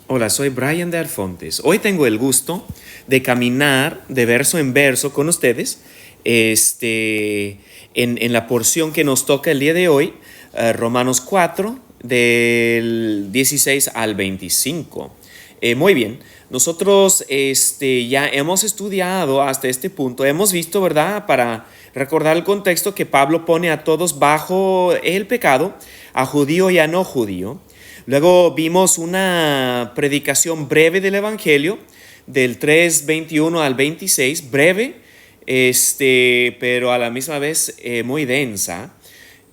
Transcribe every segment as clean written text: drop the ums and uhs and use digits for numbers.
Hola, soy Brian de Arfontes. Hoy tengo el gusto de caminar de verso en verso con ustedes en la porción que nos toca el día de hoy, Romanos 4, del 16 al 25. Muy bien, nosotros ya hemos estudiado hasta este punto, hemos visto, ¿verdad? Para recordar el contexto, que Pablo pone a todos bajo el pecado, a judío y a no judío. Luego vimos una predicación breve del Evangelio, del 3:21 al 26, breve, pero a la misma vez muy densa.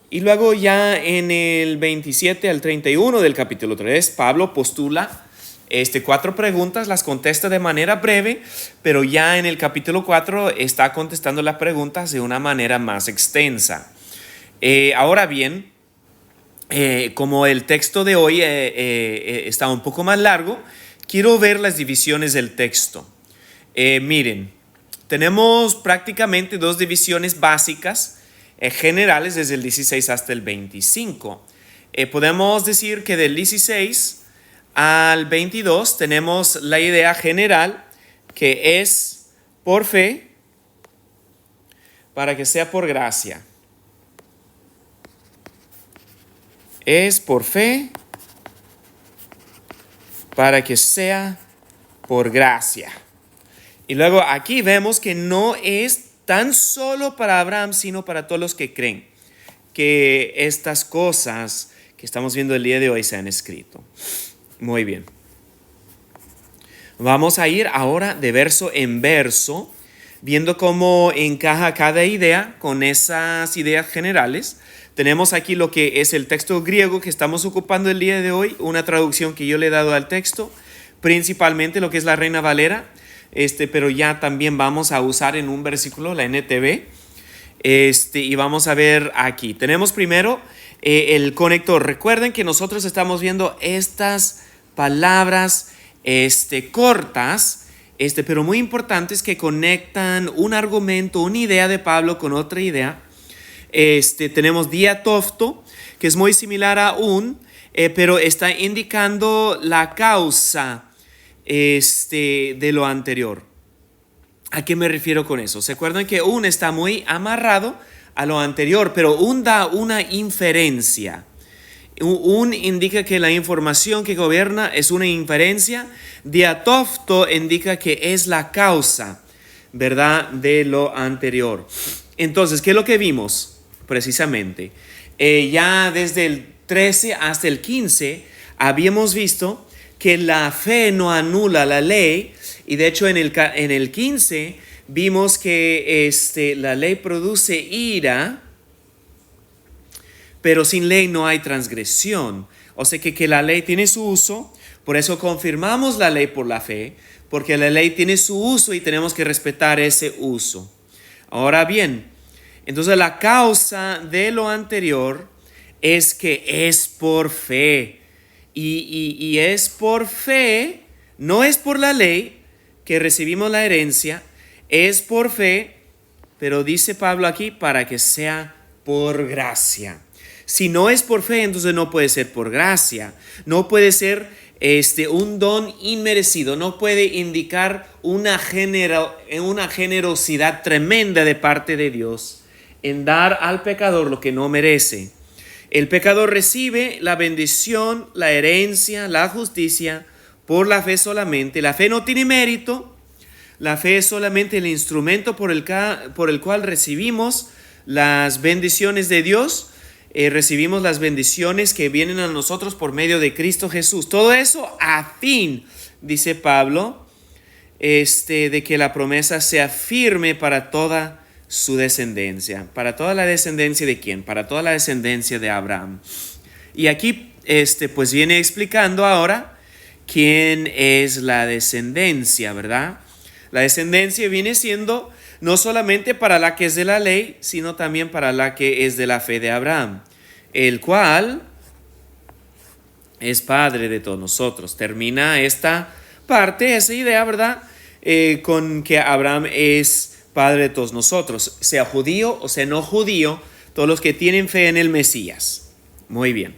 Y luego ya en el 27 al 31 del capítulo 3, Pablo postula 4 preguntas, las contesta de manera breve, pero ya en el capítulo 4 está contestando las preguntas de una manera más extensa. Ahora bien, como el texto de hoy está un poco más largo, quiero ver las divisiones del texto. Miren, tenemos prácticamente 2 divisiones básicas generales desde el 16 hasta el 25. Podemos decir que del 16 al 22 tenemos la idea general, que es por fe para que sea por gracia. Es por fe para que sea por gracia. Y luego aquí vemos que no es tan solo para Abraham, sino para todos los que creen que estas cosas que estamos viendo el día de hoy se han escrito. Muy bien. Vamos a ir ahora de verso en verso, viendo cómo encaja cada idea con esas ideas generales. Tenemos aquí lo que es el texto griego que estamos ocupando el día de hoy, una traducción que yo le he dado al texto, principalmente lo que es la Reina Valera, pero ya también vamos a usar en un versículo la NTV, y vamos a ver aquí. Tenemos primero el conector. Recuerden que nosotros estamos viendo estas palabras cortas, pero muy importantes, que conectan un argumento, una idea de Pablo con otra idea. Tenemos diatofto, que es muy similar a un, pero está indicando la causa de lo anterior. ¿A qué me refiero con eso? ¿Se acuerdan que un está muy amarrado a lo anterior, pero un da una inferencia? Un indica que la información que gobierna es una inferencia. Diatofto indica que es la causa, ¿verdad?, de lo anterior. Entonces, ¿qué es lo que vimos? Precisamente, ya desde el 13 hasta el 15 habíamos visto que la fe no anula la ley, y de hecho en el 15 vimos que la ley produce ira, pero sin ley no hay transgresión. O sea que la ley tiene su uso, por eso confirmamos la ley por la fe, porque la ley tiene su uso y tenemos que respetar ese uso. Ahora bien, entonces la causa de lo anterior es que es por fe. Y es por fe, no es por la ley que recibimos la herencia, es por fe, pero dice Pablo aquí, para que sea por gracia. Si no es por fe, entonces no puede ser por gracia, no puede ser un don inmerecido, no puede indicar una generosidad tremenda de parte de Dios en dar al pecador lo que no merece. El pecador recibe la bendición, la herencia, la justicia por la fe solamente. La fe no tiene mérito. La fe es solamente el instrumento por el cual recibimos las bendiciones de Dios. Recibimos las bendiciones que vienen a nosotros por medio de Cristo Jesús. Todo eso a fin, dice Pablo, de que la promesa sea firme para toda su descendencia. ¿Para toda la descendencia de quién? Para toda la descendencia de Abraham. Y aquí pues viene explicando ahora quién es la descendencia, ¿verdad? La descendencia viene siendo no solamente para la que es de la ley, sino también para la que es de la fe de Abraham, el cual es padre de todos nosotros. Termina esta parte, esa idea, ¿verdad?, con que Abraham es padre de todos nosotros, sea judío o sea no judío, todos los que tienen fe en el Mesías. Muy bien.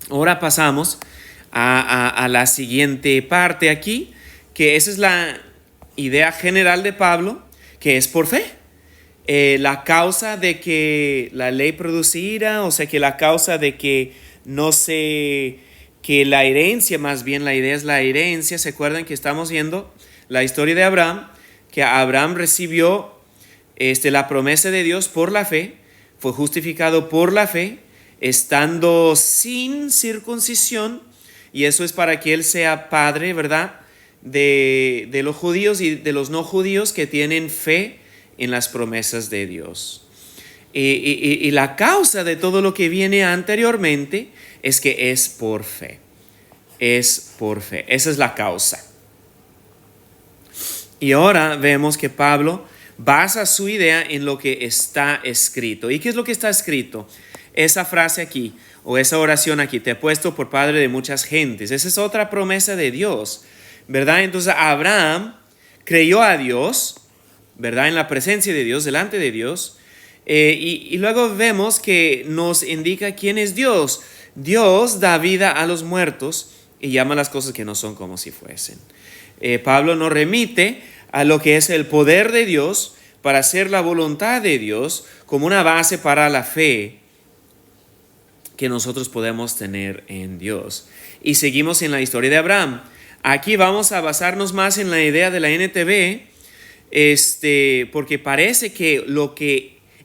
Ahora pasamos a la siguiente parte aquí, que esa es la idea general de Pablo, que es por fe. La causa de que la ley produciera, o sea que la causa de que no se, que la herencia, más bien la idea es la herencia. ¿Se acuerdan que estamos viendo la historia de Abraham? Que Abraham recibió la promesa de Dios por la fe, fue justificado por la fe, estando sin circuncisión, y eso es para que él sea padre, ¿verdad? De los judíos y de los no judíos que tienen fe en las promesas de Dios. Y la causa de todo lo que viene anteriormente es que es por fe. Es por fe. Esa es la causa. Y ahora vemos que Pablo basa su idea en lo que está escrito. ¿Y qué es lo que está escrito? Esa frase aquí, o esa oración aquí: te he puesto por padre de muchas gentes. Esa es otra promesa de Dios, ¿verdad? Entonces Abraham creyó a Dios, ¿verdad? En la presencia de Dios, delante de Dios. Y luego vemos que nos indica quién es Dios. Dios da vida a los muertos y llama las cosas que no son como si fuesen. Pablo nos remite a lo que es el poder de Dios para hacer la voluntad de Dios como una base para la fe que nosotros podemos tener en Dios. Y seguimos en la historia de Abraham. Aquí vamos a basarnos más en la idea de la NTV, porque parece que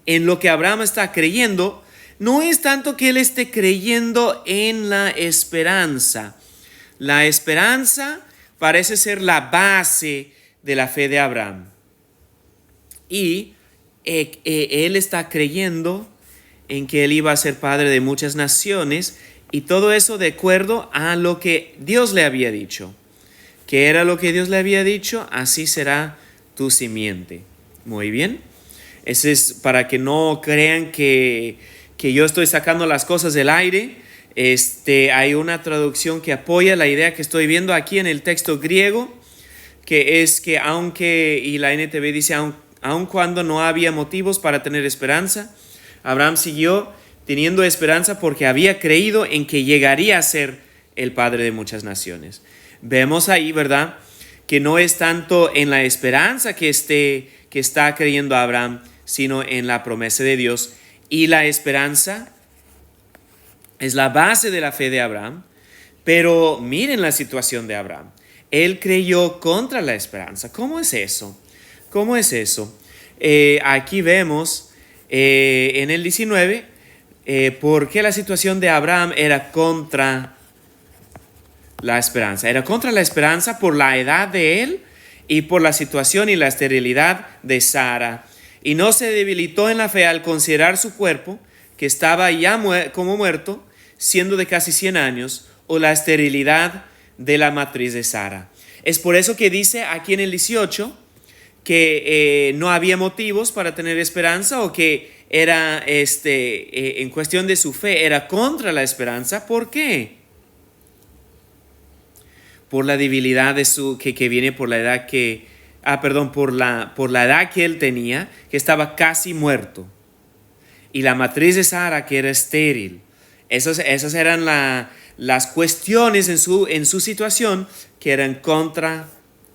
en lo que Abraham está creyendo no es tanto que él esté creyendo en la esperanza. La esperanza parece ser la base de la fe de Abraham. Y él está creyendo en que él iba a ser padre de muchas naciones, y todo eso de acuerdo a lo que Dios le había dicho. ¿Qué era lo que Dios le había dicho? Así será tu simiente. Muy bien. Ese es para que no crean que yo estoy sacando las cosas del aire. Hay una traducción que apoya la idea que estoy viendo aquí en el texto griego, que es que aunque, y la NTV dice, aun cuando no había motivos para tener esperanza, Abraham siguió teniendo esperanza porque había creído en que llegaría a ser el padre de muchas naciones. Vemos ahí, ¿verdad?, que no es tanto en la esperanza que está creyendo Abraham, sino en la promesa de Dios. Y la esperanza es la base de la fe de Abraham. Pero miren la situación de Abraham. Él creyó contra la esperanza. ¿Cómo es eso? ¿Cómo es eso? Aquí vemos en el 19 por qué la situación de Abraham era contra la esperanza. Era contra la esperanza por la edad de él y por la situación y la esterilidad de Sara. Y no se debilitó en la fe al considerar su cuerpo, que estaba ya como muerto, siendo de casi 100 años, o la esterilidad de la matriz de Sara. Es por eso que dice aquí en el 18 que no había motivos para tener esperanza, o que era en cuestión de su fe era contra la esperanza. ¿Por qué? Por la debilidad de que viene por la edad por la edad que él tenía, que estaba casi muerto, y la matriz de Sara, que era estéril. Esas eran las cuestiones en su situación que eran contra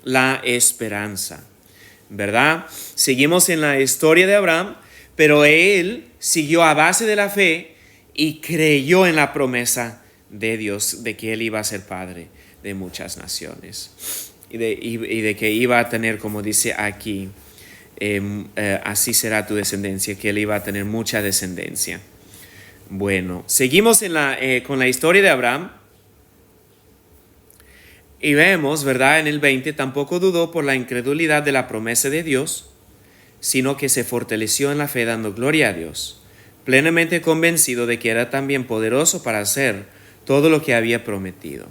la esperanza, ¿verdad? Seguimos en la historia de Abraham, pero él siguió a base de la fe y creyó en la promesa de Dios de que él iba a ser padre de muchas naciones, y de que iba a tener, como dice aquí, así será tu descendencia, que él iba a tener mucha descendencia. Bueno, seguimos con la historia de Abraham, y vemos, ¿verdad?, en el 20, tampoco dudó por la incredulidad de la promesa de Dios, sino que se fortaleció en la fe, dando gloria a Dios, plenamente convencido de que era también poderoso para hacer todo lo que había prometido.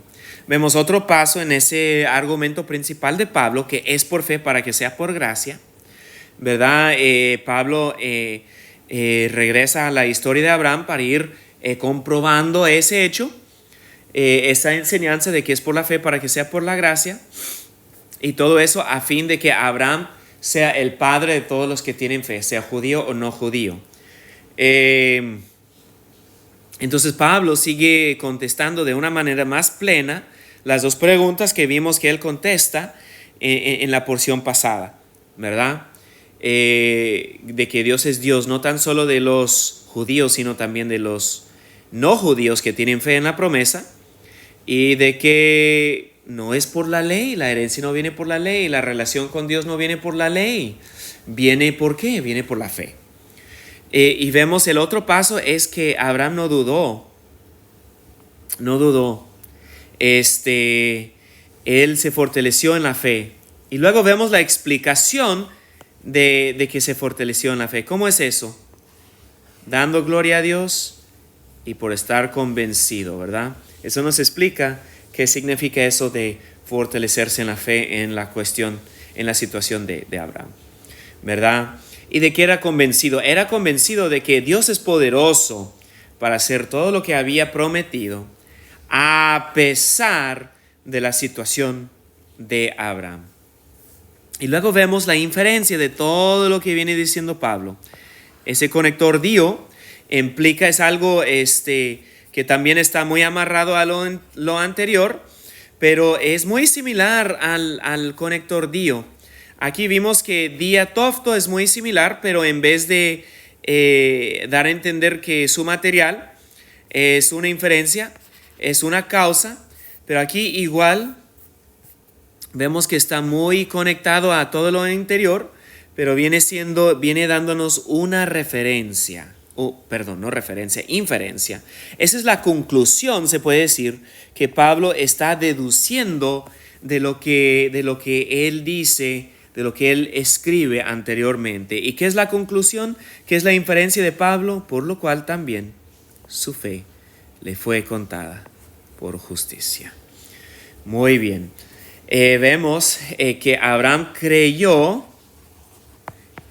Vemos otro paso en ese argumento principal de Pablo, que es por fe para que sea por gracia, ¿verdad? Pablo regresa a la historia de Abraham para ir comprobando ese hecho, esa enseñanza de que es por la fe para que sea por la gracia, y todo eso a fin de que Abraham sea el padre de todos los que tienen fe, sea judío o no judío. Entonces Pablo sigue contestando de una manera más plena las dos preguntas que vimos que él contesta en la porción pasada, ¿verdad? De que Dios es Dios no tan solo de los judíos, sino también de los no judíos que tienen fe en la promesa, y de que no es por la ley, la herencia no viene por la ley, la relación con Dios no viene por la ley, viene ¿por qué? Viene por la fe. Y vemos el otro paso es que Abraham no dudó. Él se fortaleció en la fe. Y luego vemos la explicación de que se fortaleció en la fe. ¿Cómo es eso? Dando gloria a Dios y por estar convencido, ¿verdad? Eso nos explica qué significa eso de fortalecerse en la fe en la cuestión, en la situación de Abraham, ¿verdad? ¿Y de qué era convencido? Era convencido de que Dios es poderoso para hacer todo lo que había prometido, a pesar de la situación de Abraham. Y luego vemos la inferencia de todo lo que viene diciendo Pablo. Ese conector dio implica, es algo que también está muy amarrado a lo anterior, pero es muy similar al conector dio. Aquí vimos que dia tofto es muy similar, pero en vez de dar a entender que su material es una inferencia, es una causa, pero aquí igual vemos que está muy conectado a todo lo interior, pero viene dándonos una referencia, inferencia. Esa es la conclusión, se puede decir, que Pablo está deduciendo de lo que él dice, de lo que él escribe anteriormente. ¿Y qué es la conclusión? ¿Qué es la inferencia de Pablo? Por lo cual también su fe le fue contada por justicia. Muy bien. Vemos que Abraham creyó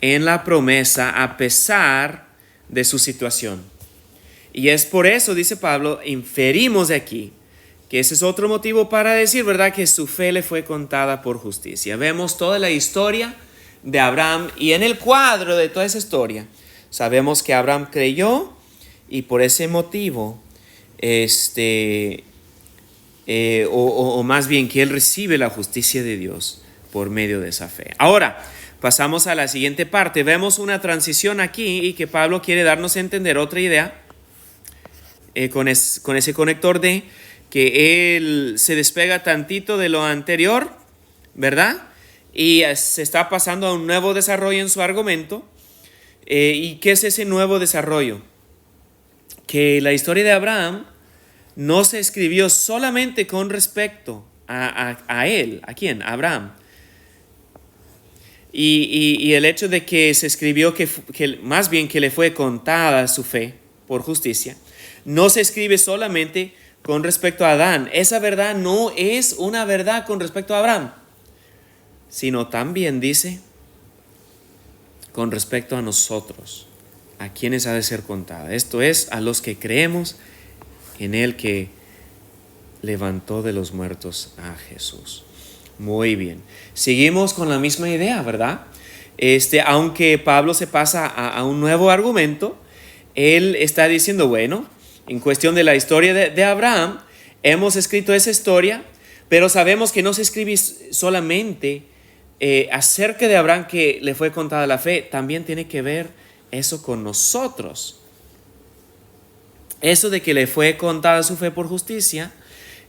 en la promesa a pesar de su situación. Y es por eso, dice Pablo, inferimos de aquí que ese es otro motivo para decir, ¿verdad?, que su fe le fue contada por justicia. Vemos toda la historia de Abraham y en el cuadro de toda esa historia sabemos que Abraham creyó y por ese motivo, o más bien que él recibe la justicia de Dios por medio de esa fe. Ahora, pasamos a la siguiente parte. Vemos una transición aquí y que Pablo quiere darnos a entender otra idea con ese conector de que él se despega tantito de lo anterior, ¿verdad? Y se está pasando a un nuevo desarrollo en su argumento. ¿Y qué es ese nuevo desarrollo? Que la historia de Abraham no se escribió solamente con respecto a él. ¿A quién? A Abraham. Y el hecho de que se escribió que más bien que le fue contada su fe por justicia, no se escribe solamente con respecto a Adán. Esa verdad no es una verdad con respecto a Abraham, sino también dice con respecto a nosotros, a quienes ha de ser contada. Esto es, a los que creemos en el que levantó de los muertos a Jesús. Muy bien. Seguimos con la misma idea, ¿verdad? Aunque Pablo se pasa a un nuevo argumento, él está diciendo, bueno, en cuestión de la historia de Abraham, hemos escrito esa historia, pero sabemos que no se escribe solamente acerca de Abraham que le fue contada la fe, también tiene que ver eso con nosotros. Eso de que le fue contada su fe por justicia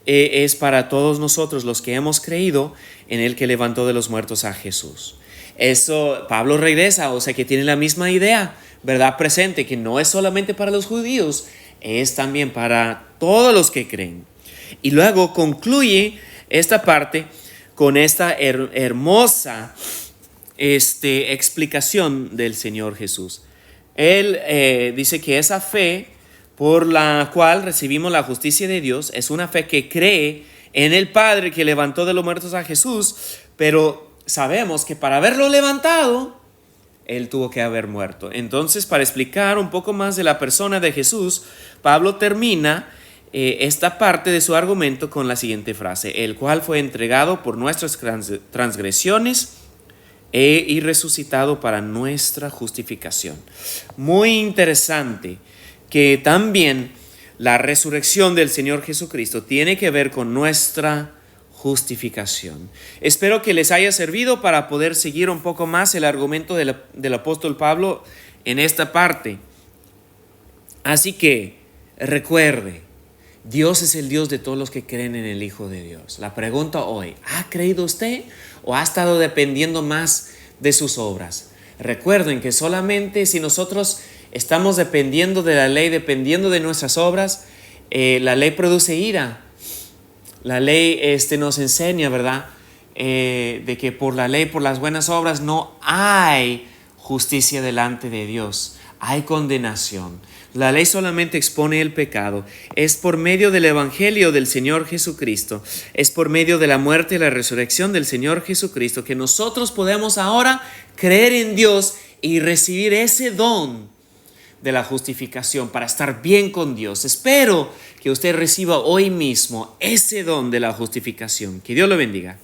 es para todos nosotros los que hemos creído en el que levantó de los muertos a Jesús. Eso Pablo regresa, o sea que tiene la misma idea, ¿verdad? Presente, que no es solamente para los judíos, es también para todos los que creen. Y luego concluye esta parte con esta hermosa explicación del Señor Jesús. Él dice que esa fe por la cual recibimos la justicia de Dios es una fe que cree en el Padre que levantó de los muertos a Jesús, pero sabemos que para haberlo levantado, Él tuvo que haber muerto. Entonces, para explicar un poco más de la persona de Jesús, Pablo termina esta parte de su argumento con la siguiente frase: el cual fue entregado por nuestras transgresiones y resucitado para nuestra justificación. Muy interesante que también la resurrección del Señor Jesucristo tiene que ver con nuestra justificación. Espero que les haya servido para poder seguir un poco más el argumento del apóstol Pablo en esta parte. Así que recuerde, Dios es el Dios de todos los que creen en el Hijo de Dios. La pregunta hoy, ¿ha creído usted o ha estado dependiendo más de sus obras? Recuerden que solamente si nosotros estamos dependiendo de la ley, dependiendo de nuestras obras, la ley produce ira. La ley nos enseña, ¿verdad? De que por la ley, por las buenas obras, no hay justicia delante de Dios. Hay condenación. La ley solamente expone el pecado. Es por medio del Evangelio del Señor Jesucristo. Es por medio de la muerte y la resurrección del Señor Jesucristo que nosotros podemos ahora creer en Dios y recibir ese don de la justificación para estar bien con Dios. Espero que usted reciba hoy mismo ese don de la justificación. Que Dios lo bendiga.